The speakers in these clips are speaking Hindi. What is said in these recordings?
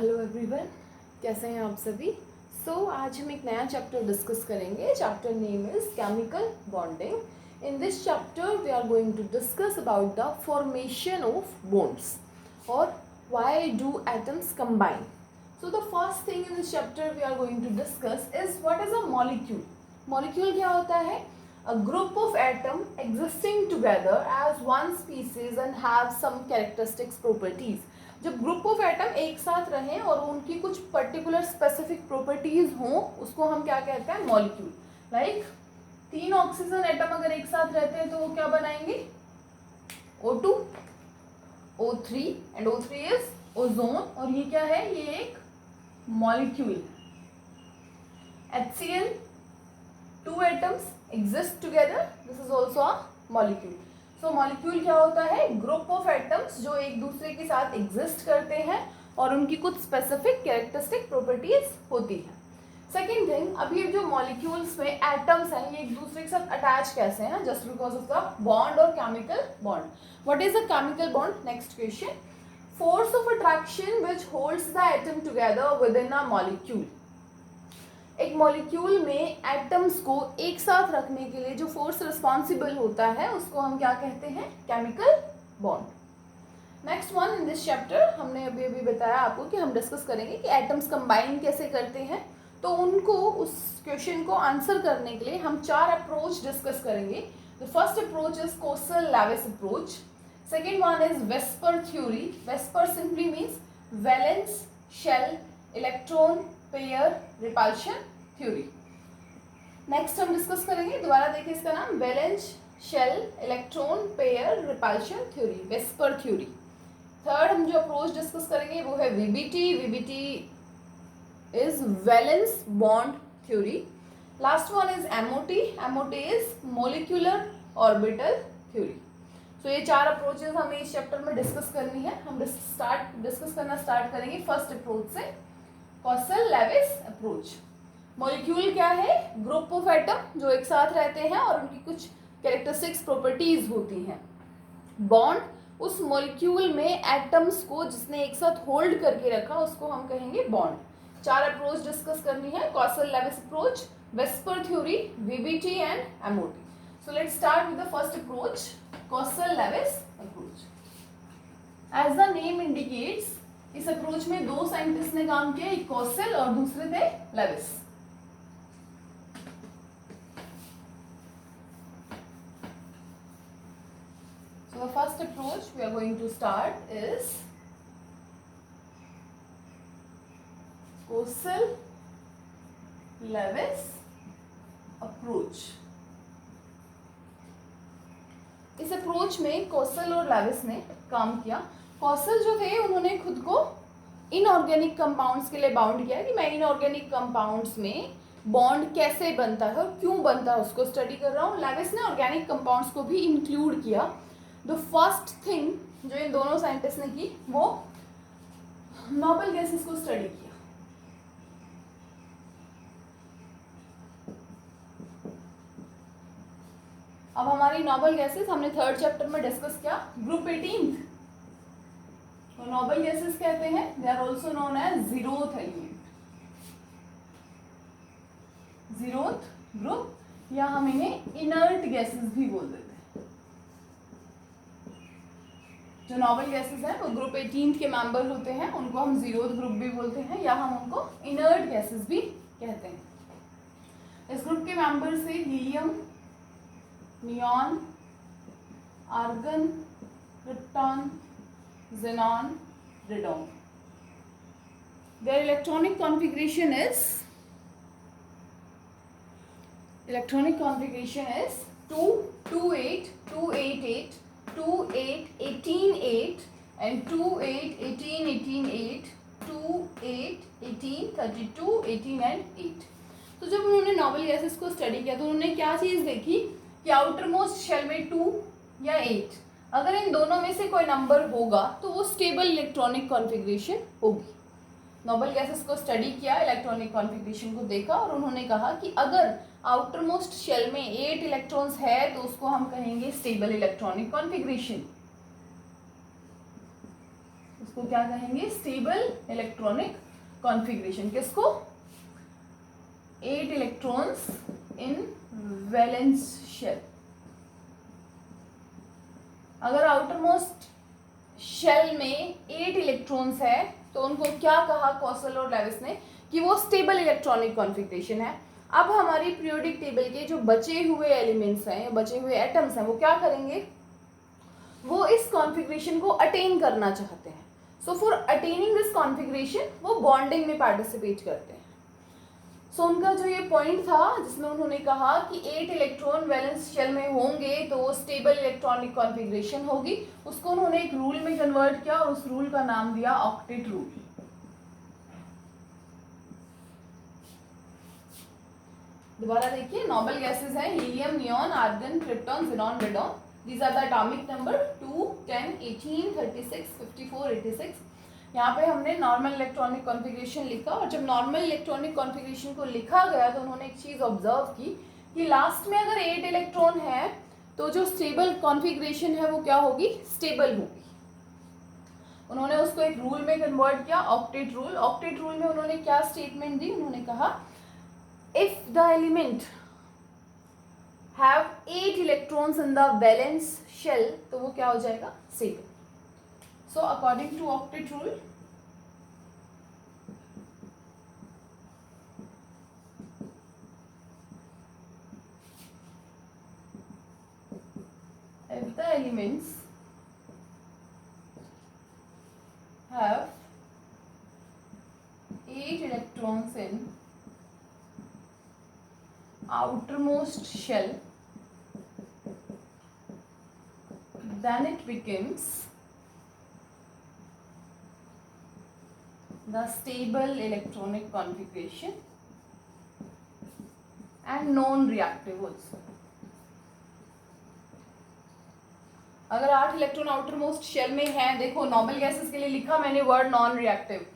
हेलो एवरीवन, कैसे हैं आप सभी। आज हम एक नया चैप्टर डिस्कस करेंगे। Chapter name is chemical bonding. In this chapter we are going to discuss about the formation of bonds और why do atoms combine. So the first thing in this chapter we are going to discuss is what is a molecule. Molecule क्या होता है? A group of atom existing together as one species and have some characteristics properties. जब ग्रुप ऑफ एटम एक साथ रहें और उनकी कुछ पर्टिकुलर स्पेसिफिक प्रॉपर्टीज हों, उसको हम क्या कहते हैं? मॉलिक्यूल। लाइक 3 ऑक्सीजन एटम अगर एक साथ रहते हैं तो वो क्या बनाएंगे? O2, O3 and O3 is ozone. और ये क्या है? ये एक molecule. HCl, 2 atoms exist together, this is also a molecule. So molecule क्या होता है? ग्रुप ऑफ एटम्स जो एक दूसरे के साथ एग्जिस्ट करते हैं और उनकी कुछ स्पेसिफिक कैरेक्टरिस्टिक प्रॉपर्टीज होती है। सेकेंड थिंग, अब ये जो मॉलिक्यूल्स में एटम्स हैं ये एक दूसरे के साथ अटैच कैसे हैं? Just because of the bond और chemical bond. What is a chemical bond? Next question. Force of attraction which holds the atom together within a molecule. एक मॉलिक्यूल में एटम्स को एक साथ रखने के लिए जो फोर्स रिस्पॉन्सिबल होता है उसको हम क्या कहते हैं? Chemical bond. Next one in this chapter, हमने अभी बताया आपको कि हम डिस्कस करेंगे कि एटम्स कंबाइन कैसे करते हैं। तो उनको उस क्वेश्चन को आंसर करने के लिए हम 4 अप्रोच डिस्कस करेंगे। The first approach is Kossel Lewis approach. Second one is VSEPR theory. VSEPR simply means valence shell electron pair repulsion theory. Next हम डिस्कस करेंगे, दोबारा देखिए इसका नाम, valence shell electron pair repulsion theory, VSEPR theory. Third हम जो अप्रोच डिस्कस करेंगे वो है VBT. VBT is valence bond theory. Last one is MOT. MOT is molecular orbital theory. So ये 4 अप्रोचेस हमें इस चैप्टर में डिस्कस करनी है। हम डिस्कस करना स्टार्ट करेंगे फर्स्ट अप्रोच से, कोसल-लेविस अप्रोच। मॉलिक्यूल क्या है? ग्रुप ऑफ एटम जो एक साथ रहते हैं और उनकी कुछ कैरेक्टरिस्टिक्स प्रॉपर्टीज होती हैं। बॉन्ड, उस मॉलिक्यूल में एटम्स को जिसने एक साथ होल्ड करके रखा उसको हम कहेंगे बॉन्ड। 4 अप्रोच डिस्कस करनी है, Kossel Lewis approach, VSEPR theory, VBT and MOT. So let's start with the first approach, Kossel Lewis approach. As the name indicates, इस अप्रोच में 2 साइंटिस्ट ने काम किया, एक कोसल और दूसरे थे Levi's. So the first approach we are going to start is Kossel Lewis approach. इस अप्रोच में कोसल और लेविस ने काम किया। कोसल जो थे उन्होंने खुद को इनऑर्गेनिक कंपाउंड्स के लिए बाउंड किया कि मैं इनऑर्गेनिक कंपाउंड्स में बॉन्ड कैसे बनता है और क्यों बनता है उसको स्टडी कर रहा हूँ। लेविस ने ऑर्गेनिक कंपाउंड्स को भी इंक्लूड किया। द फर्स्ट थिंग जो इन दोनों साइंटिस्ट ने की वो नोबल गैसेस को स्टडी किया। अब हमारी नोबल गैसेस हमने 3rd चैप्टर में डिस्कस किया, ग्रुप 18 तो नोबल गैसेस कहते हैं। They are also known as zeroth element, zeroth group, या हम इन्हें इनर्ट गैसेस भी बोल देते हैं। जो नोबल गैसेस हैं वो ग्रुप 18 के मेंबर होते हैं, उनको हम जीरोथ ग्रुप भी बोलते हैं या हम उनको इनर्ट गैसेस भी कहते हैं। इस ग्रुप के मेंबर से helium, neon, argon, krypton, xenon, radon. Their electronic configuration is 2, 2, 8, 2, 8, 8, 2, 8, 18, 8 and 2, 8, 18, 18, 8, 2, 8, 18, 32, 18 and 8. तो जब उन्होंने नोबल गैसेस को स्टडी किया तो उन्होंने क्या चीज़ देखी कि आउटर मोस्ट शेल में 2 या 8, अगर इन दोनों में से कोई नंबर होगा तो वो स्टेबल इलेक्ट्रॉनिक कॉन्फ़िगरेशन होगी। नोबल गैसेस को स्टडी किया, इलेक्ट्रॉनिक कॉन्फ़िगरेशन को देखा और उन्होंने कहा कि अगर आउटर मोस्ट शेल में 8 इलेक्ट्रॉन्स है तो उसको हम कहेंगे स्टेबल इलेक्ट्रॉनिक कॉन्फ़िगरेशन। उसको क्या कहेंगे? Stable electronic configuration. किसको? 8 इलेक्ट्रॉन्स इन वैलेंस शेल। अगर आउटर मोस्ट शेल में 8 इलेक्ट्रॉन्स है तो उनको क्या कहा कौशल और लेविस ने? कि वो स्टेबल इलेक्ट्रॉनिक कॉन्फ़िगरेशन है। अब हमारी पीरियोडिक टेबल के जो बचे हुए एलिमेंट्स हैं या बचे हुए एटम्स हैं वो क्या करेंगे? वो इस कॉन्फ़िगरेशन को अटेन करना चाहते हैं। So for attaining this configuration वो बॉन्डिंग में पार्टिसिपेट करते हैं। सो उनका जो ये पॉइंट था जिसमें उन्होंने कहा कि 8 इलेक्ट्रॉन वैलेंस शेल में होंगे तो वो स्टेबल इलेक्ट्रॉनिक कॉन्फ़िगरेशन होगी, उसको उन्होंने एक रूल में कन्वर्ट किया और उस रूल का नाम दिया ऑक्टेट रूल। दोबारा देखिए, नोबल गैसेस हैं helium, neon, argon, krypton, xenon, radon. These are the atomic number 2, 10, 18, 36, 54, 86। यहाँ पे हमने नॉर्मल इलेक्ट्रॉनिक कॉन्फ़िगरेशन लिखा और जब नॉर्मल इलेक्ट्रॉनिक कॉन्फ़िगरेशन को लिखा गया तो उन्होंने एक चीज़ ऑब्जर्व की कि लास्ट में अगर 8 इलेक्ट्रॉन है तो जो स्टेबल कॉन्फ़िगरेशन है वो क्या होगी? स्टेबल होगी। उन्होंने उसको एक रूल में कन्वर्ट किया, ऑक्टेट रूल। ऑक्टेट रूल में उन्होंने क्या स्टेटमेंट दी? उन्होंने कहा if the element have 8 electrons in the valence shell तो वो क्या हो जाएगा? stable. So according to octet rule if the elements have 8 electrons in outermost shell then it becomes the stable electronic configuration and non-reactive also। अगर 8 इलेक्ट्रॉन आउटर मोस्ट शेल में है, देखो नोबल गैसेस के लिए लिखा मैंने वर्ड नॉन रिएक्टिव,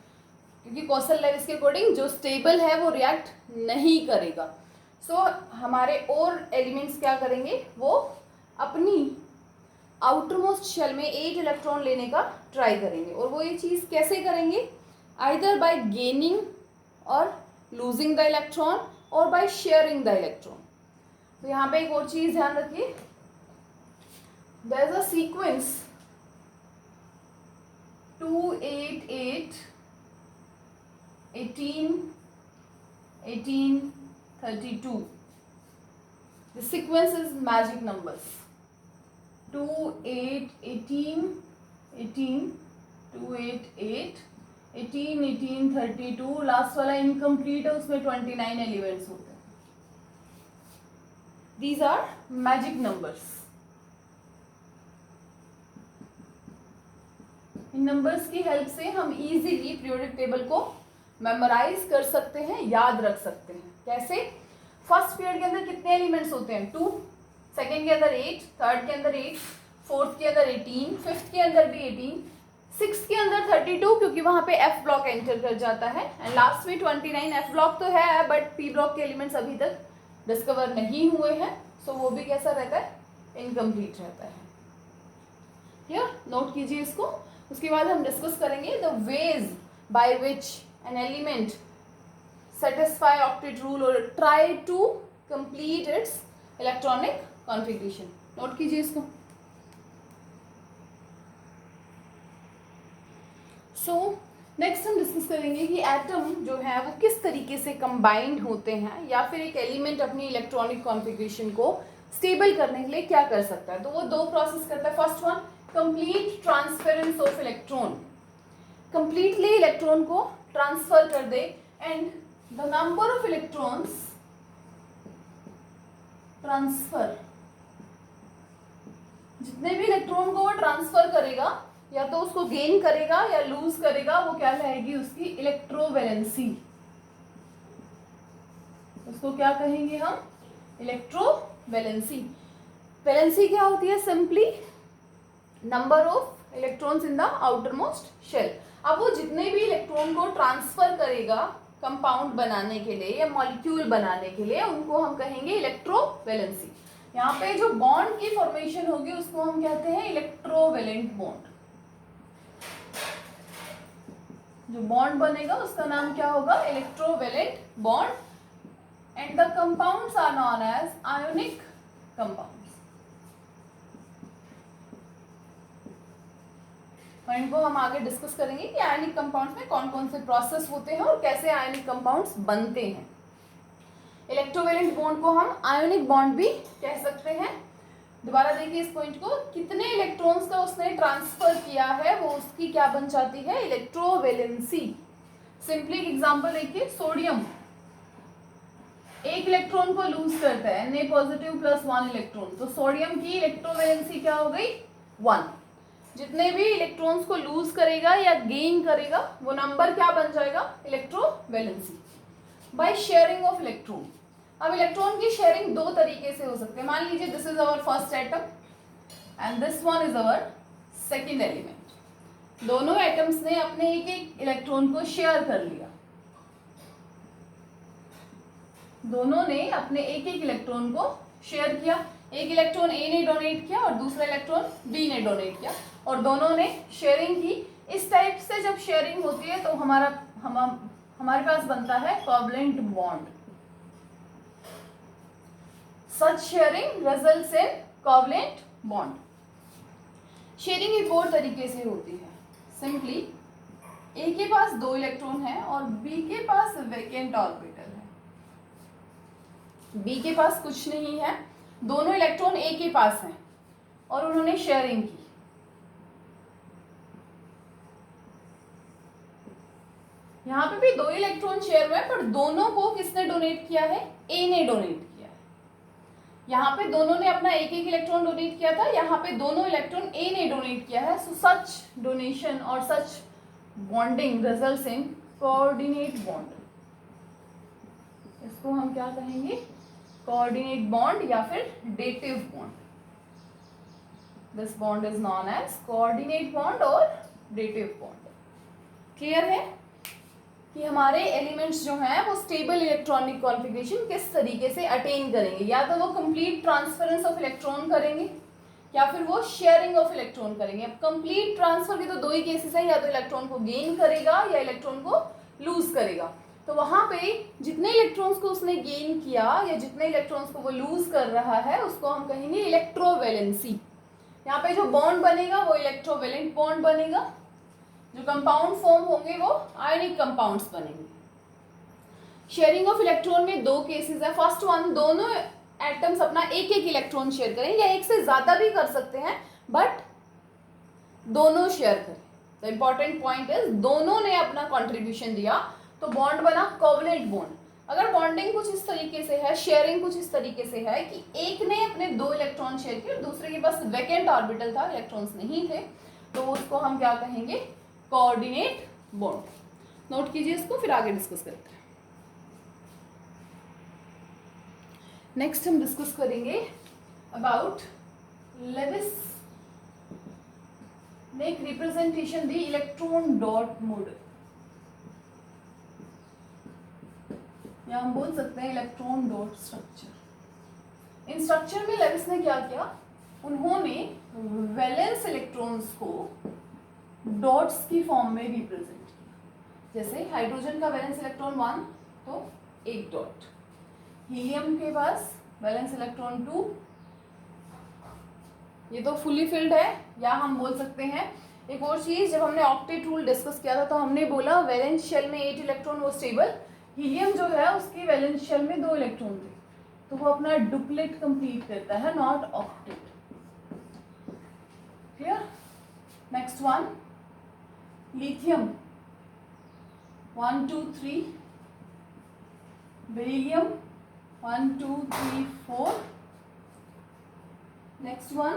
क्योंकि कौशल लेविस के अकॉर्डिंग जो स्टेबल है वो रिएक्ट नहीं करेगा। सो हमारे और एलिमेंट्स क्या करेंगे? वो अपनी आउटर मोस्ट शेल में 8 इलेक्ट्रॉन लेने का ट्राई करेंगे। और वो ये चीज़ कैसे करेंगे? आइदर बाय गेनिंग और लूजिंग द इलेक्ट्रॉन और बाय शेयरिंग द इलेक्ट्रॉन। तो यहाँ पे एक और चीज़ ध्यान रखिए, there is a sequence 2, 8, 8, 18, 18, 32. The sequence is magic numbers 2, 8, 18, 18, 2, 8, 8, 18, 18, 32। Last वाला इनकम्प्लीट है, उसमें 29 एलिमेंट्स होते हैं। These are magic numbers। In numbers की हेल्प से हम इजीली पीरियोडिक टेबल को मेमोराइज कर सकते हैं, याद रख सकते हैं। कैसे? फर्स्ट पीरियड के अंदर कितने एलिमेंट्स होते हैं? 2, सेकेंड के अंदर 8, थर्ड के अंदर 8, फोर्थ के अंदर 18, फिफ्थ के अंदर भी 18, सिक्स के अंदर 32 क्योंकि वहाँ पे एफ ब्लॉक एंटर कर जाता है, एंड लास्ट में 29। एफ ब्लॉक तो है बट पी ब्लॉक के एलिमेंट्स अभी तक डिस्कवर नहीं हुए हैं, सो वो भी कैसा रहता है? इनकम्प्लीट रहता है। क्लियर? नोट कीजिए इसको। उसके बाद हम डिस्कस करेंगे the ways by which an element satisfy octet rule or try to complete its electronic configuration। Note कीजिए इसको। सो नेक्स्ट हम डिस्कस करेंगे कि एटम जो है वो किस तरीके से कंबाइंड होते हैं या फिर एक एलिमेंट अपनी इलेक्ट्रॉनिक कॉन्फ़िगरेशन को स्टेबल करने के लिए क्या कर सकता है। तो वो दो प्रोसेस करता है। First one, complete transference of electron, completely electron को ट्रांसफर कर दे, and the number of electrons transfer, जितने भी इलेक्ट्रॉन को वो ट्रांसफर करेगा या तो उसको गेन करेगा या लूज करेगा, वो क्या रहेगी? उसकी इलेक्ट्रोवैलेंसी। उसको क्या कहेंगे हम? इलेक्ट्रोवैलेंसी। वैलेंसी क्या होती है? Simply number of electrons in the outer most shell. अब वो जितने भी इलेक्ट्रॉन को ट्रांसफर करेगा कंपाउंड बनाने के लिए या मॉलिक्यूल बनाने के लिए, उनको हम कहेंगे इलेक्ट्रोवैलेंसी। यहाँ पे जो बॉन्ड की फॉर्मेशन होगी उसको हम कहते हैं इलेक्ट्रोवैलेंट बॉन्ड। जो बॉन्ड बनेगा उसका नाम क्या होगा, electrovalent bond, and the compounds are known as ionic compounds. और इनको हम आगे डिस्कस करेंगे कि आयनिक कंपाउंड्स में कौन कौन से प्रोसेस होते हैं और कैसे आयनिक कंपाउंड्स बनते हैं। इलेक्ट्रोवेलेंट बॉन्ड को हम आयोनिक बॉन्ड भी कह सकते हैं। दोबारा देखिए इस पॉइंट को, कितने इलेक्ट्रॉन्स का उसने ट्रांसफर किया है वो उसकी क्या बन जाती है, इलेक्ट्रोवेलेंसी। सिंपली एग्जांपल देखिए, सोडियम एक इलेक्ट्रॉन को लूज करता है, Na पॉजिटिव प्लस 1 इलेक्ट्रॉन, तो सोडियम की इलेक्ट्रोवेलेंसी क्या हो गई, 1। जितने भी इलेक्ट्रॉन्स को लूज करेगा या गेन करेगा वो नंबर क्या बन जाएगा, इलेक्ट्रोवेलेंसी, बाय शेयरिंग ऑफ इलेक्ट्रॉन। अब इलेक्ट्रॉन की शेयरिंग दो तरीके से हो सकते हैं। मान लीजिए this is our first atom and this one is our second element. दोनों एटम्स ने अपने एक एक इलेक्ट्रॉन को शेयर कर लिया, दोनों ने अपने एक एक इलेक्ट्रॉन को शेयर किया। एक इलेक्ट्रॉन ए ने डोनेट किया और दूसरा इलेक्ट्रॉन बी ने डोनेट किया, और दोनों ने शेयरिंग की। इस टाइप से जब शेयरिंग होती है तो हमारे पास बनता है covalent bond. Such sharing results in covalent bond. Sharing एक और तरीके से होती है। सिंपली ए के पास 2 इलेक्ट्रॉन है और बी के पास वैकेंट ऑर्बिटल है। बी के पास कुछ नहीं है, दोनों इलेक्ट्रॉन ए के पास हैं और उन्होंने शेयरिंग की। यहाँ पे भी 2 इलेक्ट्रॉन शेयर हुए, पर दोनों को किसने डोनेट किया है, ए ने डोनेट किया। यहाँ पे दोनों ने अपना एक एक इलेक्ट्रॉन डोनेट किया था, यहाँ पे दोनों इलेक्ट्रॉन ए ने डोनेट किया है। सो सच डोनेशन और such bonding results in coordinate bond. इसको हम क्या कहेंगे, कोऑर्डिनेट बॉन्ड या फिर dative bond. This bond is known as coordinate bond और डेटिव बॉन्ड। क्लियर है कि हमारे एलिमेंट्स जो हैं वो स्टेबल इलेक्ट्रॉनिक कॉन्फ़िगरेशन किस तरीके से अटेन करेंगे, या तो वो कंप्लीट ट्रांसफरेंस ऑफ इलेक्ट्रॉन करेंगे या फिर वो शेयरिंग ऑफ इलेक्ट्रॉन करेंगे। अब कंप्लीट ट्रांसफर के तो 2 ही केसेस हैं, या तो इलेक्ट्रॉन को गेन करेगा या इलेक्ट्रॉन को लूज करेगा। तो वहां पे जितने इलेक्ट्रॉन्स को उसने गेन किया या जितने इलेक्ट्रॉन्स को वो लूज कर रहा है उसको हम कहेंगे इलेक्ट्रोवेलेंसी। यहाँ पे जो बॉन्ड बनेगा वो इलेक्ट्रोवेलेंट बॉन्ड बनेगा, जो कंपाउंड फॉर्म होंगे वो आयनिक कंपाउंड्स बनेंगे। शेयरिंग ऑफ इलेक्ट्रॉन में 2 केसेस है। फर्स्ट वन, दोनों एटम्स अपना एक एक इलेक्ट्रॉन शेयर करें, या एक से ज्यादा भी कर सकते हैं, बट दोनों शेयर करें। द इंपॉर्टेंट पॉइंट इज दोनों ने अपना कंट्रीब्यूशन दिया तो बॉन्ड बना कोवलेंट बॉन्ड। अगर बॉन्डिंग कुछ इस तरीके से है, शेयरिंग कुछ इस तरीके से है कि एक ने अपने 2 इलेक्ट्रॉन शेयर किए और दूसरे के पास वैकेंट ऑर्बिटल था, इलेक्ट्रॉन्स नहीं थे, तो उसको हम क्या कहेंगे, कोऑर्डिनेट बॉन्ड। नोट कीजिए इसको, फिर आगे डिस्कस करते हैं। नेक्स्ट हम डिस्कस करेंगे अबाउट लेविस ने एक representation the electron dot model, या हम बोल सकते हैं इलेक्ट्रॉन डॉट स्ट्रक्चर। इन स्ट्रक्चर में लेविस ने क्या किया, उन्होंने वैलेंस इलेक्ट्रॉन्स को डॉट्स की फॉर्म में रिप्रेजेंट किया। जैसे हाइड्रोजन का वैलेंस इलेक्ट्रॉन 1 तो 1 डॉट, हीलियम के पास वैलेंस इलेक्ट्रॉन 2, ये तो फुली फिल्ड है। या हम बोल सकते हैं एक और चीज, जब हमने ऑक्टेट रूल डिस्कस किया था तो हमने बोला वैलेंस शेल में 8 इलेक्ट्रॉन वो स्टेबल, हीलियम जो है उसकी वैलेंस शेल में 2 इलेक्ट्रॉन थे, तो वो अपना डुप्लेट कंप्लीट करता है, not octet. Clear? Next one, lithium 1 2 3, beryllium 1 2 3 4, next one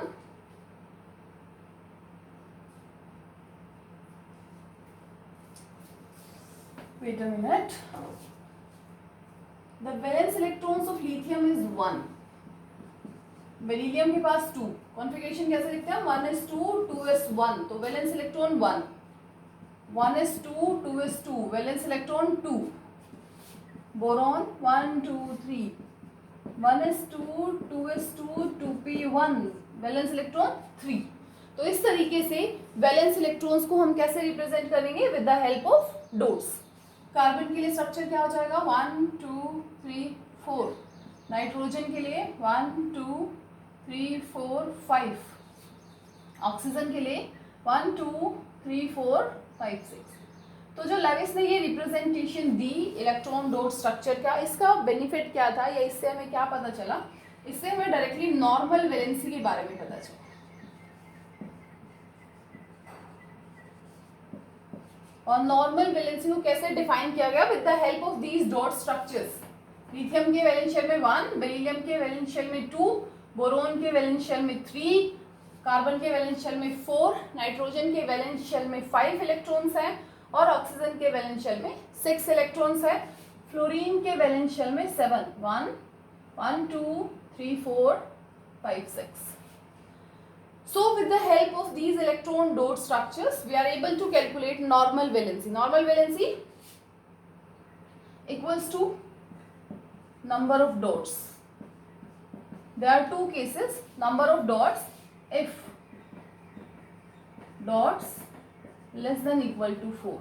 wait a minute, the valence electrons of lithium is 1, beryllium के पास 2, कॉन्फ़िगरेशन कैसे लिखते हैं, 1s2 2s1, तो valence electron 1, 1s2 2s2, valence electron 2, boron 1 2 3, 1s2 2s2 2p1, valence electron 3। तो इस तरीके से वैलेंस इलेक्ट्रॉन्स को हम कैसे रिप्रेजेंट करेंगे, with the help of dots. Carbon के लिए स्ट्रक्चर क्या हो जाएगा 1 2 3 4, नाइट्रोजन के लिए 1 2 3 4 5, ऑक्सीजन के लिए 1 2 3 4 5 6। तो जो लेविस ने ये representation the electron dot structure का, इसका बेनिफिट क्या था या इससे हमें क्या पता चला? इससे हमें डायरेक्टली नॉर्मल वैलेंसी के बारे में पता चला। और नॉर्मल वैलेंसी को कैसे डिफाइन किया गया? With the help of these dot structures. Lithium के वैलेंस शेल में 1, बेरिलियम के वैलेंस शेल में 2, बोरोन के वैलेंस शेल में 3, कार्बन के वैलेंस शेल में 4, नाइट्रोजन के वैलेंस शेल में 5 इलेक्ट्रॉन्स हैं और ऑक्सीजन के वैलेंस शेल में 6 इलेक्ट्रॉन्स है। फ्लोरीन के वैलेंस शेल में 7, 1 1 2 3 4 5 6। So with the help of these electron dot structures we are able to calculate normal valency. Normal valency equals to number of dots. There are two cases, number of dots if dots less than equal to 4.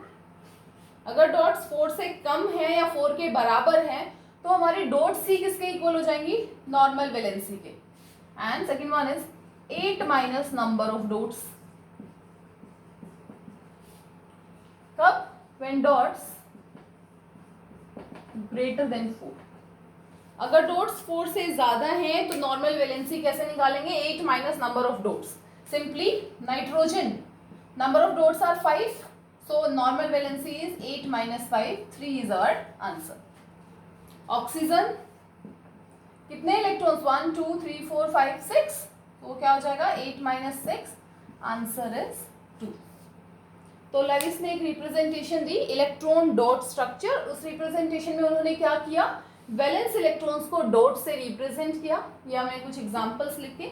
अगर डॉट्स 4 से कम है या 4 के बराबर हैं तो हमारी डॉट्स ही किसके इक्वल हो जाएंगी? नॉर्मल वैलेंसी के। And second one is 8 minus number of dots. कब? When dots greater than 4। अगर डॉट्स 4 से ज्यादा हैं तो नॉर्मल वैलेंसी कैसे निकालेंगे? 8 minus number of dots. Simply nitrogen number of dots are 5, so normal valency is 8 minus 5, 3 is our answer. Oxygen कितने इलेक्ट्रॉन्स? 1 2 3 4 5 6, तो क्या हो जाएगा 8 minus 6, आंसर इज 2। तो लेविस ने एक representation the electron dot structure. उस रिप्रेजेंटेशन में उन्होंने क्या किया? वैलेंस इलेक्ट्रॉन्स को डॉट से रिप्रेजेंट किया। या मैं कुछ एग्जांपल्स लिख के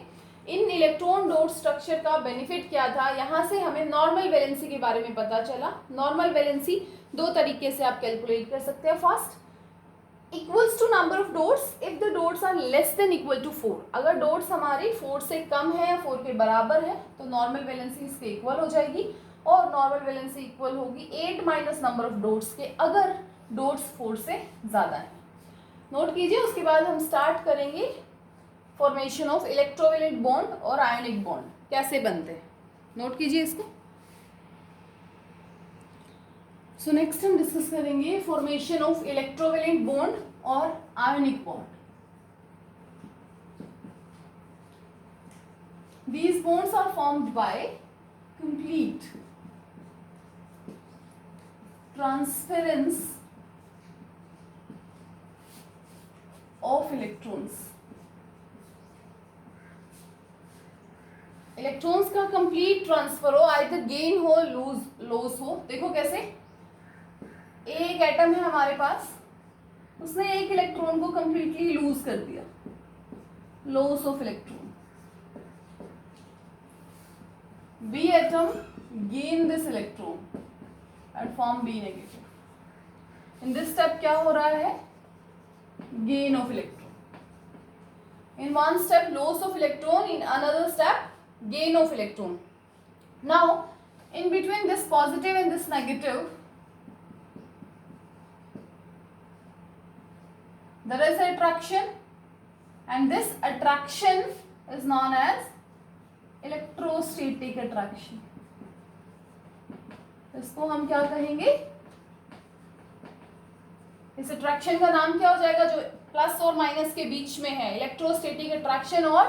इन इलेक्ट्रॉन डॉट स्ट्रक्चर का बेनिफिट क्या था? यहाँ से हमें नॉर्मल वैलेंसी के बारे में पता चला। नॉर्मल वैलेंसी दो तरीके से आप कैलकुलेट कर सकते हैं। First, equals to number of dots if the dots are less than equal to 4। अगर डॉट्स हमारी 4 से कम है या 4 के बराबर है तो नॉर्मल वैलेंसी इसके इक्वल हो जाएगी। और नॉर्मल वैलेंसी इक्वल होगी 8 माइनस नंबर ऑफ डॉट्स के अगर डॉट्स 4 से ज़्यादा है। नोट कीजिए। उसके बाद हम स्टार्ट करेंगे फॉर्मेशन ऑफ इलेक्ट्रोवैलेंट बॉन्ड और आयोनिक बॉन्ड कैसे बनते हैं। नोट कीजिए इसको। सो नेक्स्ट हम डिस्कस करेंगे फॉर्मेशन ऑफ इलेक्ट्रोवैलेंट बॉन्ड और ionic bond. These bonds are formed by complete transference of electrons. Electrons का कंप्लीट ट्रांसफर हो, आइदर गेन हो लॉस हो। देखो कैसे, एक एटम है हमारे पास, उसने एक इलेक्ट्रॉन को कंप्लीटली लूज कर दिया, loss of electron. B atom gain this electron at form B negative. In this step क्या हो रहा है? Gain of electron. In one step loss of electron, in another step gain of electron. Now in between this positive and this negative there is attraction and this attraction is known as electrostatic attraction. इसको हम क्या कहेंगे? इस अट्रैक्शन का नाम क्या हो जाएगा? जो प्लस और माइनस के बीच में है, इलेक्ट्रोस्टैटिक अट्रैक्शन और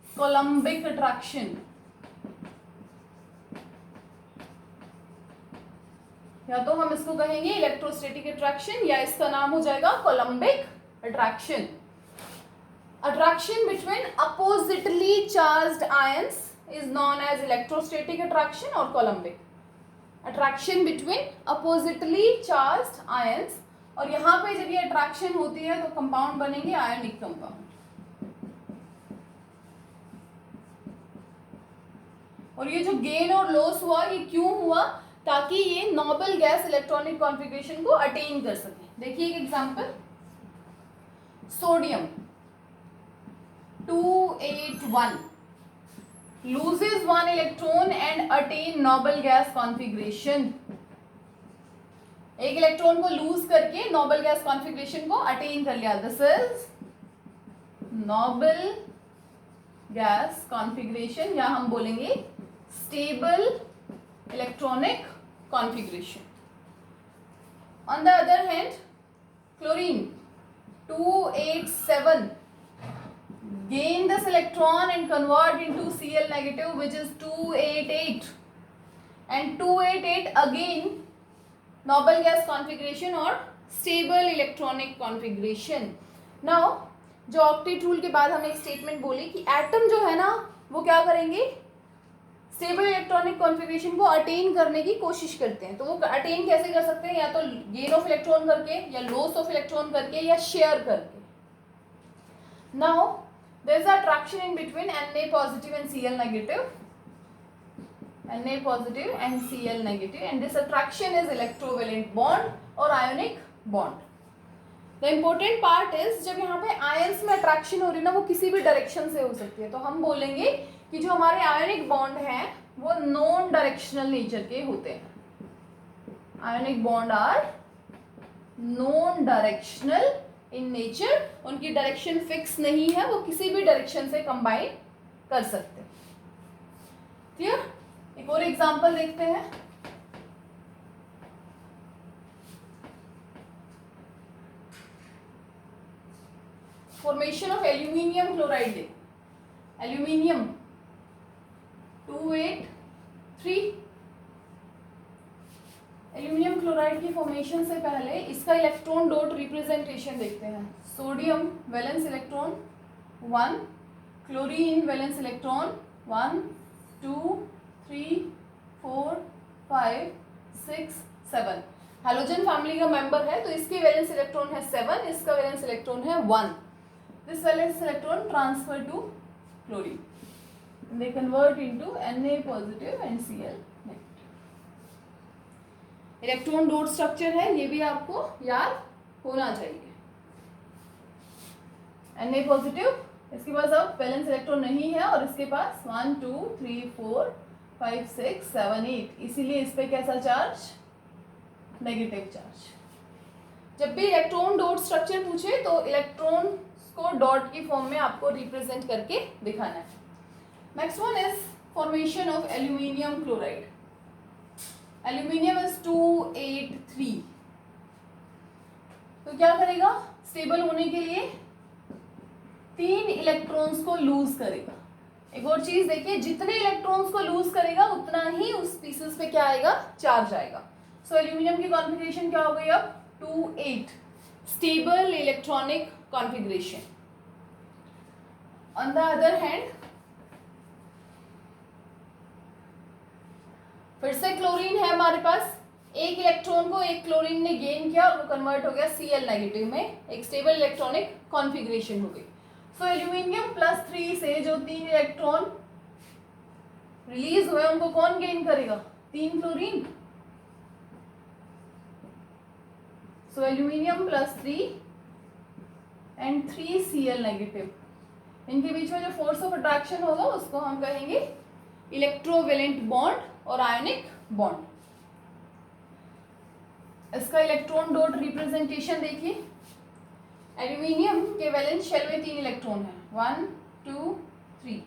कोलम्बिक अट्रैक्शन। या तो हम इसको कहेंगे इलेक्ट्रोस्टैटिक अट्रैक्शन या इसका नाम हो जाएगा coulombic attraction. Attraction between oppositely charged ions is known as electrostatic attraction और coulombic attraction between oppositely charged ions. और यहाँ पे जब ये अट्रैक्शन होती है तो कंपाउंड बनेंगे आयोनिक कंपाउंड। और ये जो गेन और लॉस हुआ ये क्यों हुआ? ताकि ये नोबल गैस इलेक्ट्रॉनिक कॉन्फ़िगरेशन को अटेन कर सके। देखिए एक example, sodium 281 loses 1 electron and attain noble gas configuration. एक इलेक्ट्रॉन को लूज करके नोबल गैस कॉन्फ़िगरेशन को अटेन कर लिया, this is noble gas configuration, या हम बोलेंगे stable electronic configuration. On the other hand, chlorine 287 gain this electron and convert into Cl negative, which is 288, and 288 again noble gas configuration or stable electronic configuration. Now जो ऑक्टेट रूल के बाद हमने एक स्टेटमेंट बोली कि एटम जो है ना वो क्या करेंगे, स्टेबल इलेक्ट्रॉनिक कॉन्फ़िगरेशन को अटेन करने की कोशिश करते हैं. तो वो अटेन कैसे कर सकते हैं, या तो गेन ऑफ इलेक्ट्रॉन करके, या लॉस ऑफ इलेक्ट्रॉन करके, या शेयर करके. Now there is attraction in between Na positive and Cl negative, Na positive and Cl negative, and this attraction is electrovalent bond और ionic bond. The important part is जब यहाँ पे आयंस में अट्रैक्शन हो रही है ना, वो किसी भी डायरेक्शन से हो सकती है. तो हम बोलेंगे कि जो हमारे आयोनिक बॉन्ड हैं वो नॉन डायरेक्शनल नेचर के होते हैं. Ionic bond are non directional in nature, उनकी डायरेक्शन फिक्स नहीं है, वो किसी भी डायरेक्शन से कंबाइन कर सकते हैं. क्लियर? एक और एग्जांपल देखते हैं. Formation of aluminium chloride they, aluminium 283. Aluminium chloride की फॉर्मेशन से पहले इसका इलेक्ट्रॉन डॉट रिप्रेजेंटेशन देखते हैं. Sodium valence electron 1, chlorine valence electron 1 2 3 4 5 6 7. Halogen family का मेंबर है तो इसकी वैलेंस इलेक्ट्रॉन है 7, इसका वैलेंस इलेक्ट्रॉन है 1. This valence electron transfer to chlorine, they convert into Na positive and Cl negative. Electron dot structure है, ये भी आपको याद होना चाहिए. Na पॉजिटिव, इसके पास अब वैलेंस इलेक्ट्रॉन नहीं है और इसके पास 1 2 3 4 5 6 7 8, इसीलिए इस पे कैसा चार्ज, नेगेटिव चार्ज. जब भी इलेक्ट्रॉन डॉट स्ट्रक्चर पूछे तो इलेक्ट्रॉन को डॉट की फॉर्म में आपको रिप्रेजेंट करके दिखाना है. Next one is formation of aluminium chloride. Aluminium is 283. तो क्या करेगा, स्टेबल होने के लिए 3 इलेक्ट्रॉन्स को लूज करेगा. एक और चीज देखिए, जितने इलेक्ट्रॉन्स को लूज करेगा उतना ही उस पीसेस पे क्या आएगा, चार्ज आएगा. सो एल्यूमिनियम की कॉन्फ़िगरेशन क्या हो गई अब, 2-8, stable electronic configuration. On the other hand फिर से क्लोरीन है हमारे पास, एक इलेक्ट्रॉन को एक क्लोरीन ने गेन किया और वो कन्वर्ट हो गया Cl नेगेटिव में, एक स्टेबल इलेक्ट्रॉनिक कॉन्फ़िगरेशन हो गई. सो एल्यूमिनियम +3 से जो 3 इलेक्ट्रॉन रिलीज हुए उनको कौन गेन करेगा, 3 chlorine. So aluminium +3 and 3 Cl negative, इनके बीच में जो फोर्स ऑफ अट्रैक्शन होगा उसको हम कहेंगे इलेक्ट्रोवैलेंट बॉन्ड और आयोनिक बॉन्ड. इसका इलेक्ट्रॉन डॉट रिप्रेजेंटेशन देखिए. एल्यूमिनियम के वैलेंस शेल में 3 इलेक्ट्रॉन है, 1 2 3,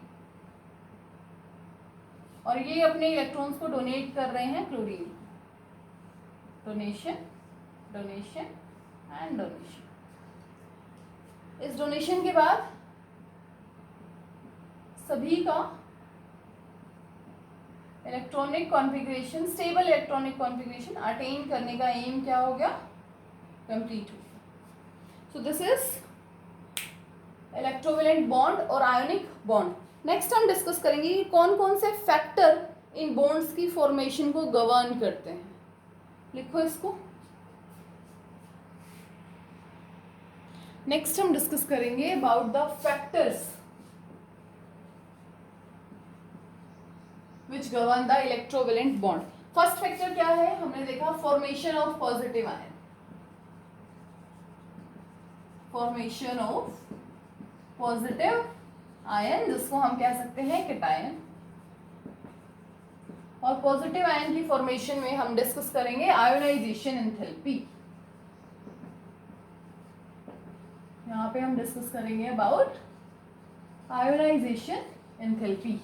और ये अपने इलेक्ट्रॉन्स को डोनेट कर रहे हैं chlorine. Donation donation and donation. इस डोनेशन के बाद सभी का electronic configuration, stable electronic configuration attain करने का एम क्या हो गया, कंप्लीट हो गया. सो दिस इज इलेक्ट्रोवैलेंट बॉन्ड और आयोनिक बॉन्ड. नेक्स्ट हम डिस्कस करेंगे कि कौन कौन से फैक्टर इन बॉन्ड्स की फॉर्मेशन को गवर्न करते हैं. लिखो इसको. नेक्स्ट हम डिस्कस करेंगे about the factors which govern the electrovalent bond. First factor क्या है, हमने देखा formation of positive ion, formation of positive ion जिसको हम कह सकते हैं कैटायन. और पॉजिटिव आयन की फॉर्मेशन में हम डिस्कस करेंगे आयोनाइजेशन एंथैल्पी। यहाँ पे हम डिस्कस करेंगे अबाउट आयोनाइजेशन एंथैल्पी।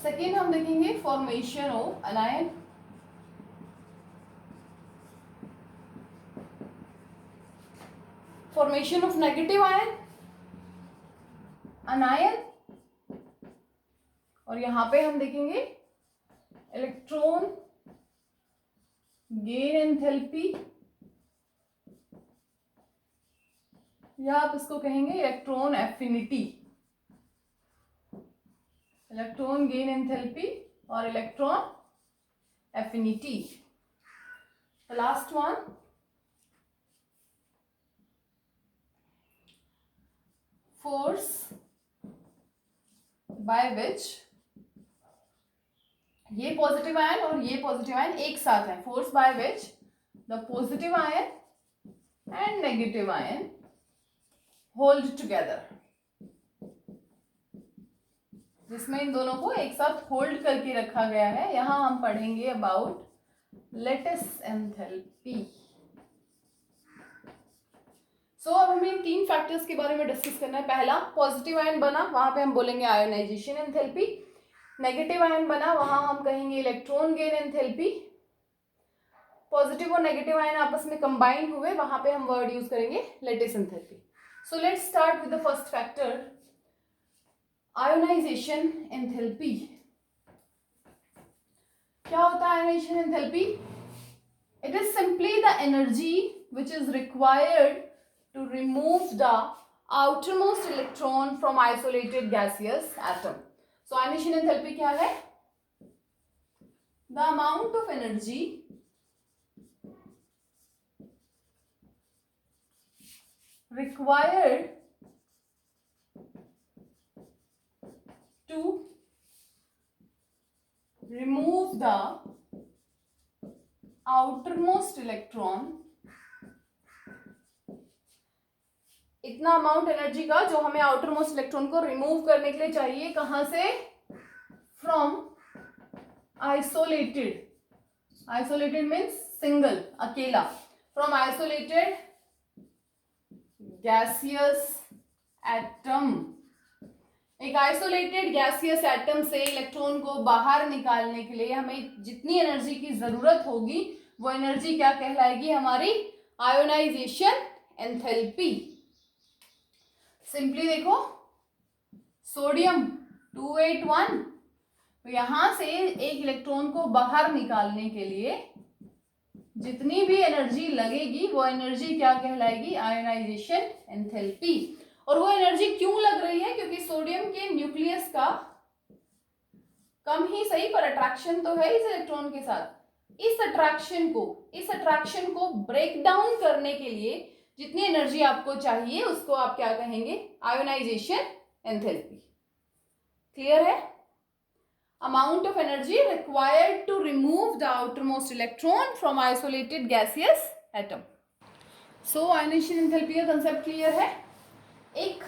सेकेंड हम देखेंगे formation of अनायन, formation of negative ion, अनायन, और यहां पे हम देखेंगे इलेक्ट्रॉन गेन एंथैल्पी, या आप इसको कहेंगे electron affinity, electron gain enthalpy और electron affinity. Last one force by which ये पॉजिटिव आयन और ये पॉजिटिव आयन एक साथ है, force by which the positive ion and negative ion hold together, जिसमें इन दोनों को एक साथ होल्ड करके रखा गया है। यहां हम पढ़ेंगे अबाउट लेटिस एंथैल्पी। सो अब हमें तीन फैक्टर्स के बारे में डिस्कस करना है। पहला, पॉजिटिव आयन बना, वहां पे हम बोलेंगे आयोनाइजेशन एंथैल्पी। नेगेटिव आयन बना, वहां हम कहेंगे इलेक्ट्रॉन गेन एंथैल्पी। पॉजिटिव और नेगेटिव आयन आपस में कंबाइन हुए, वहां पे हम वर्ड यूज करेंगे lattice enthalpy. So let's start with the first factor, ionization enthalpy. क्या होता है ionization enthalpy? It is simply the energy which is required to remove the outermost electron from isolated gaseous atom. So ionization enthalpy क्या है? The amount of energy required to remove the outermost electron, इतना अमाउंट एनर्जी का जो हमें आउटर मोस्ट इलेक्ट्रॉन को रिमूव करने के लिए चाहिए, कहां से? From isolated, isolated means single, अकेला, फ्रॉम आइसोलेटेड गैसियस एटम। एक आइसोलेटेड गैसियस एटम से इलेक्ट्रॉन को बाहर निकालने के लिए हमें जितनी एनर्जी की जरूरत होगी, वो एनर्जी क्या कहलाएगी? हमारी आयोनाइजेशन एंथैल्पी। सिंपली देखो, सोडियम 281, तो यहां से एक इलेक्ट्रॉन को बाहर निकालने के लिए जितनी भी एनर्जी लगेगी, वो एनर्जी क्या कहलाएगी? Ionization enthalpy. और वो एनर्जी क्यों लग रही है? क्योंकि सोडियम के न्यूक्लियस का कम ही सही पर अट्रैक्शन तो है इस इलेक्ट्रॉन के साथ। इस अट्रैक्शन को ब्रेक डाउन करने के लिए जितनी एनर्जी आपको चाहिए, उसको आप क्या कहेंगे? Ionization enthalpy. क्लियर है? Amount of energy required to remove the outermost electron from isolated gaseous atom. So ionization enthalpy का कंसेप्ट क्लियर है? एक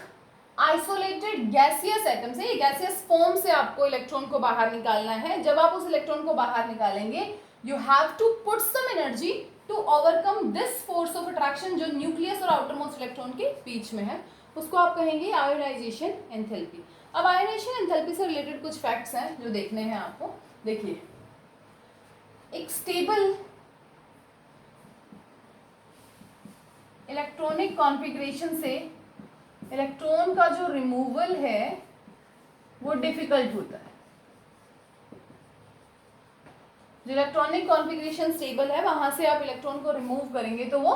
आइसोलेटेड गैसियस एटम से, गैसियस फॉर्म से आपको इलेक्ट्रॉन को बाहर निकालना है। जब आप उस इलेक्ट्रॉन को बाहर निकालेंगे, you have to put some energy to overcome this force of attraction जो न्यूक्लियस और आउटरमोस्ट इलेक्ट्रॉन के बीच में है, उसको आप कहेंगे आयोनाइजेशन एंथैल्पी। अब आयोनाइजेशन एंथैल्पी से रिलेटेड कुछ फैक्ट्स हैं जो देखने हैं आपको। देखिए, एक स्टेबल इलेक्ट्रॉनिक कॉन्फ़िगरेशन से इलेक्ट्रॉन का जो रिमूवल है वो डिफिकल्ट होता है। जो इलेक्ट्रॉनिक कॉन्फ़िगरेशन स्टेबल है, वहां से आप इलेक्ट्रॉन को रिमूव करेंगे तो वो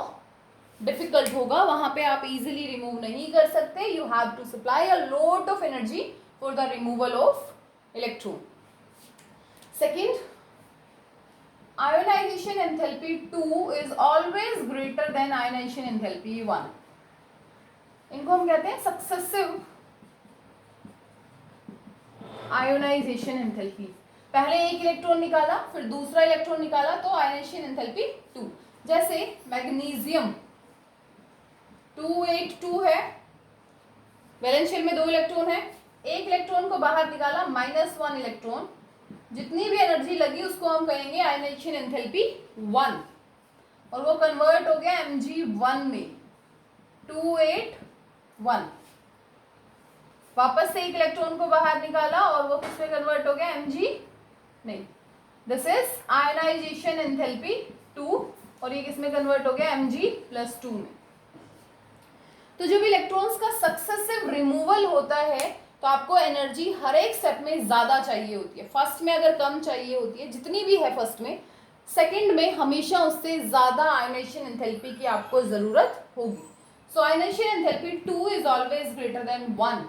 डिफिकल्ट होगा, वहां पे आप इजीली रिमूव नहीं कर सकते। You have to supply a lot of energy for the removal of electron. Second, ionization enthalpy 2 is always greater than ionization enthalpy 1। इनको हम कहते हैं सक्सेसिव आयोनाइजेशन एंथैल्पी। पहले एक इलेक्ट्रॉन निकाला, फिर दूसरा इलेक्ट्रॉन निकाला, तो आयोनाइजेशन एंथैल्पी 2। जैसे मैग्नीशियम 282 है, वैलेंस शेल में 2 इलेक्ट्रॉन है, एक इलेक्ट्रॉन को बाहर निकाला, -1 इलेक्ट्रॉन, जितनी भी एनर्जी लगी उसको हम कहेंगे आयनाइजेशन एंथैल्पी 1, और वो कन्वर्ट हो गया Mg1 में 281। वापस से एक इलेक्ट्रॉन को बाहर निकाला और वो किसमें कन्वर्ट हो गया Mg, नहीं, दिस इज आयनाइजेशन एंथैल्पी 2, और ये किसमें कन्वर्ट हो गया Mg+2 में। तो जब इलेक्ट्रॉन्स का सक्सेसिव रिमूवल होता है तो आपको एनर्जी हर एक स्टेप में ज्यादा चाहिए होती है। फर्स्ट में अगर कम चाहिए होती है, जितनी भी है फर्स्ट में, सेकंड में हमेशा उससे ज्यादा आयनाइजेशन एंथैल्पी की आपको जरूरत होगी। So ionization enthalpy 2 is always greater than 1,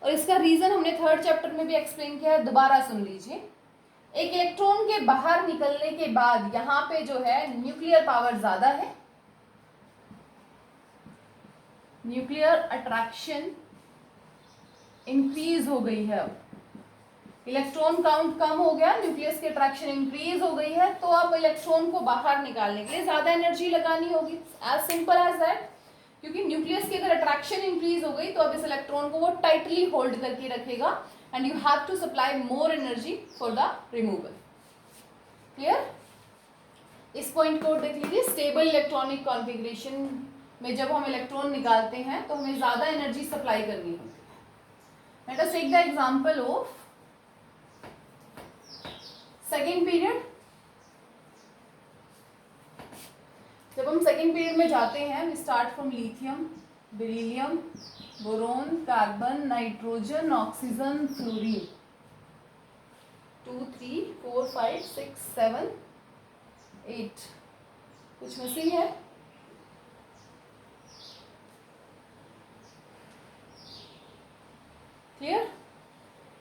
और इसका रीजन हमने थर्ड चैप्टर में भी एक्सप्लेन किया है, दोबारा सुन लीजिए। एक इलेक्ट्रॉन के बाहर निकलने के बाद यहाँ पे जो है न्यूक्लियर पावर ज्यादा है, न्यूक्लियर अट्रैक्शन इंक्रीज हो गई है। अब इलेक्ट्रॉन काउंट कम हो गया, न्यूक्लियस की अट्रैक्शन इंक्रीज हो गई है, तो अब इलेक्ट्रॉन को बाहर निकालने के लिए ज्यादा एनर्जी लगानी होगी, एज सिंपल एज दैट। क्योंकि न्यूक्लियस की अगर अट्रैक्शन इंक्रीज हो गई तो अब इस इलेक्ट्रॉन को वो टाइटली होल्ड करके रखेगा, and you have to supply more energy for the removal. Clear? इस पॉइंट को देख लीजिए। स्टेबल इलेक्ट्रॉनिक कॉन्फ़िगरेशन में जब हम इलेक्ट्रॉन निकालते हैं तो हमें ज्यादा एनर्जी सप्लाई करनी होती है। Let us take the example of second period. जब हम सेकेंड पीरियड में जाते हैं, we start from lithium, beryllium, boron, carbon, nitrogen, oxygen, fluorine, 2 3 4 5 6 7 8। कुछ मिसिंग है? क्लियर?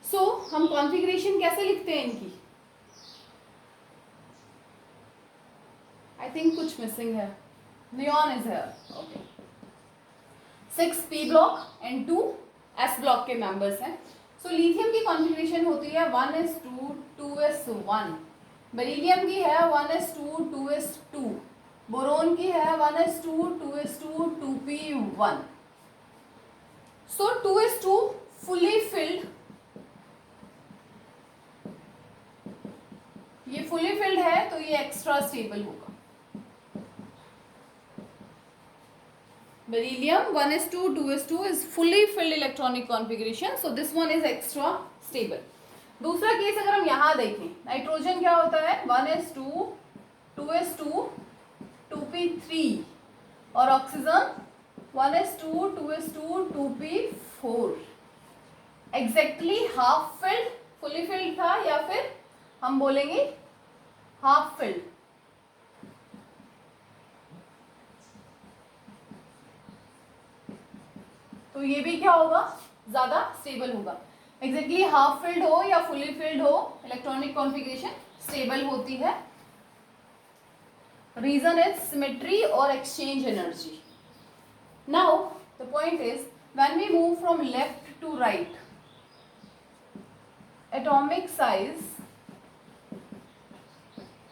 सो हम कॉन्फ़िगरेशन कैसे लिखते हैं इनकी? आई थिंक कुछ मिसिंग है। Neon is here, okay. 6 p block and 2 s block के मेंबर्स हैं। सो लिथियम की कॉन्फ़िगरेशन होती है 1s2 2s1, बेरिलियम की है 1s2 2s2, बोरोन की है 1s2 2s2 2p1। सो 2s2 फुली फिल्ड, ये फुली फिल्ड है तो ये एक्स्ट्रा स्टेबल होगा। Beryllium 1s2 2s2 is fully filled electronic configuration, so this one is extra stable. दूसरा केस अगर हम यहाँ देखें, नाइट्रोजन क्या होता है 1s2 2s2 2p3, और oxygen 1s2 2s2 2p4। Exactly half field, fully filled था या फिर हम बोलेंगे हाफ फिल्ड। तो ये भी क्या होगा, ज्यादा स्टेबल होगा। एग्जैक्टली हाफ फिल्ड हो या फुली फिल्ड हो, इलेक्ट्रॉनिक कॉन्फ़िगरेशन स्टेबल होती है। रीजन इज सिमेट्री और exchange energy. Now the point is when we move from left to right, atomic size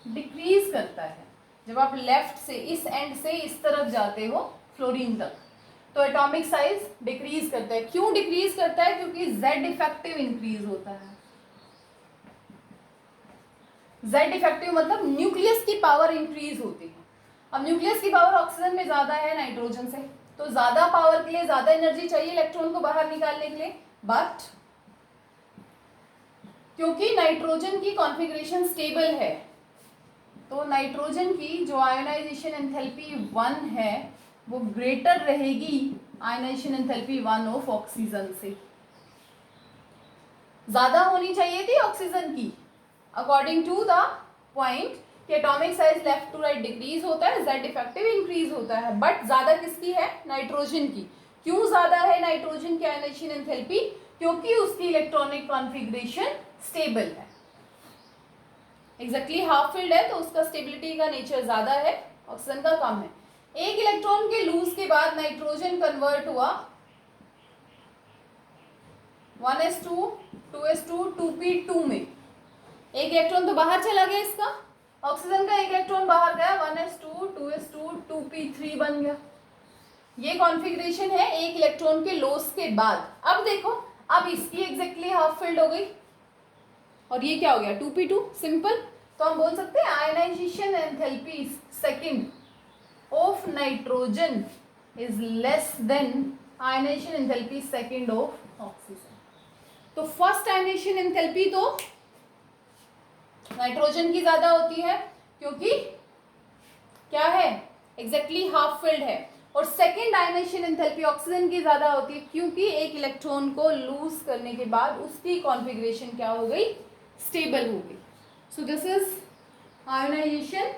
decrease करता है। जब आप लेफ्ट से, इस एंड से इस तरफ जाते हो फ्लोरीन तक, तो एटॉमिक साइज डिक्रीज करता है। क्यों डिक्रीज करता है? क्योंकि Z इफेक्टिव इंक्रीज होता है। Z इफेक्टिव मतलब न्यूक्लियस की पावर इंक्रीज होती है। अब न्यूक्लियस की पावर ऑक्सीजन में ज्यादा है नाइट्रोजन से, तो ज्यादा पावर के लिए ज्यादा एनर्जी चाहिए इलेक्ट्रॉन को बाहर निकालने के लिए। बट क्योंकि नाइट्रोजन की कॉन्फ़िगरेशन स्टेबल है, तो नाइट्रोजन की जो आयोनाइजेशन एंथैल्पी 1 है वो ग्रेटर रहेगी आयनाइजेशन एंथैल्पी 1 ऑफ ऑक्सीजन से। ज्यादा होनी चाहिए थी ऑक्सीजन की, अकॉर्डिंग टू द पॉइंट कि atomic size left to right decrease होता है, Z इफेक्टिव इंक्रीज होता है। बट ज्यादा किसकी है? नाइट्रोजन की। क्यों ज्यादा है नाइट्रोजन की आयनाइजेशन एंथैल्पी? क्योंकि उसकी इलेक्ट्रॉनिक कॉन्फ़िगरेशन स्टेबल है। एग्जैक्टली हाफ फिल्ड है तो उसका स्टेबिलिटी का नेचर ज्यादा है, ऑक्सीजन का कम है। एक इलेक्ट्रॉन के लूज के बाद नाइट्रोजन कन्वर्ट हुआ 1s2 2s2 2p2 में। एक इलेक्ट्रॉन तो बाहर चला गया इसका, ऑक्सीजन का एक इलेक्ट्रॉन बाहर गया, 1s2 2s2 2p3 बन गया। ये कॉन्फ़िगरेशन है एक इलेक्ट्रॉन के लॉस के बाद। अब देखो, अब इसकी एग्जैक्टली हाफ फिल्ड हो गई, और ये क्या हो गया 2p2, सिंपल। तो हम बोल सकते हैं ionisation enthalpy second of nitrogen is less than ionisation enthalpy second of oxygen. तो फर्स्ट आयनाइजेशन एंथैल्पी तो नाइट्रोजन की ज्यादा होती है क्योंकि क्या है एग्जैक्टली हाफ फिल्ड है, और सेकेंड आयनाइजेशन एंथैल्पी ऑक्सीजन की ज्यादा होती है क्योंकि एक इलेक्ट्रॉन को लूज करने के बाद उसकी कॉन्फ़िगरेशन क्या हो गई, स्टेबल हो गई। So this is ionisation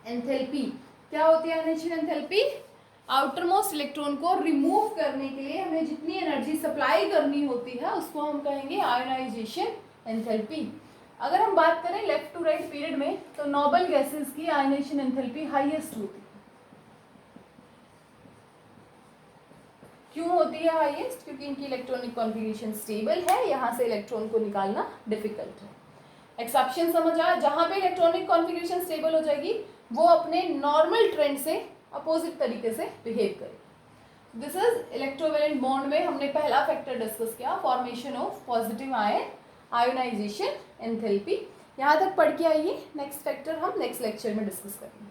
enthalpy. क्या होती है ionisation enthalpy? Outermost electron को रिमूव करने के लिए हमें जितनी एनर्जी सप्लाई करनी होती है उसको हम कहेंगे आयनाइजेशन एंथैल्पी। अगर हम बात करें लेफ्ट टू राइट पीरियड में तो नोबल गैसेस की आयनाइजेशन एंथैल्पी हाईएस्ट होती है। क्यों होती है हाईएस्ट? क्योंकि इनकी इलेक्ट्रॉनिक कॉन्फ़िगरेशन स्टेबल है, यहाँ से इलेक्ट्रॉन को निकालना डिफिकल्ट है। एक्सेप्शन समझ आया, जहाँ पे इलेक्ट्रॉनिक कॉन्फ़िगरेशन स्टेबल हो जाएगी वो अपने नॉर्मल ट्रेंड से अपोजिट तरीके से बिहेव करेगी। दिस इज इलेक्ट्रोवैलेंट बॉन्ड में हमने पहला फैक्टर डिस्कस किया, formation of positive ion, ionisation enthalpy. यहाँ तक पढ़ के आइए, नेक्स्ट फैक्टर हम नेक्स्ट लेक्चर में डिस्कस करेंगे।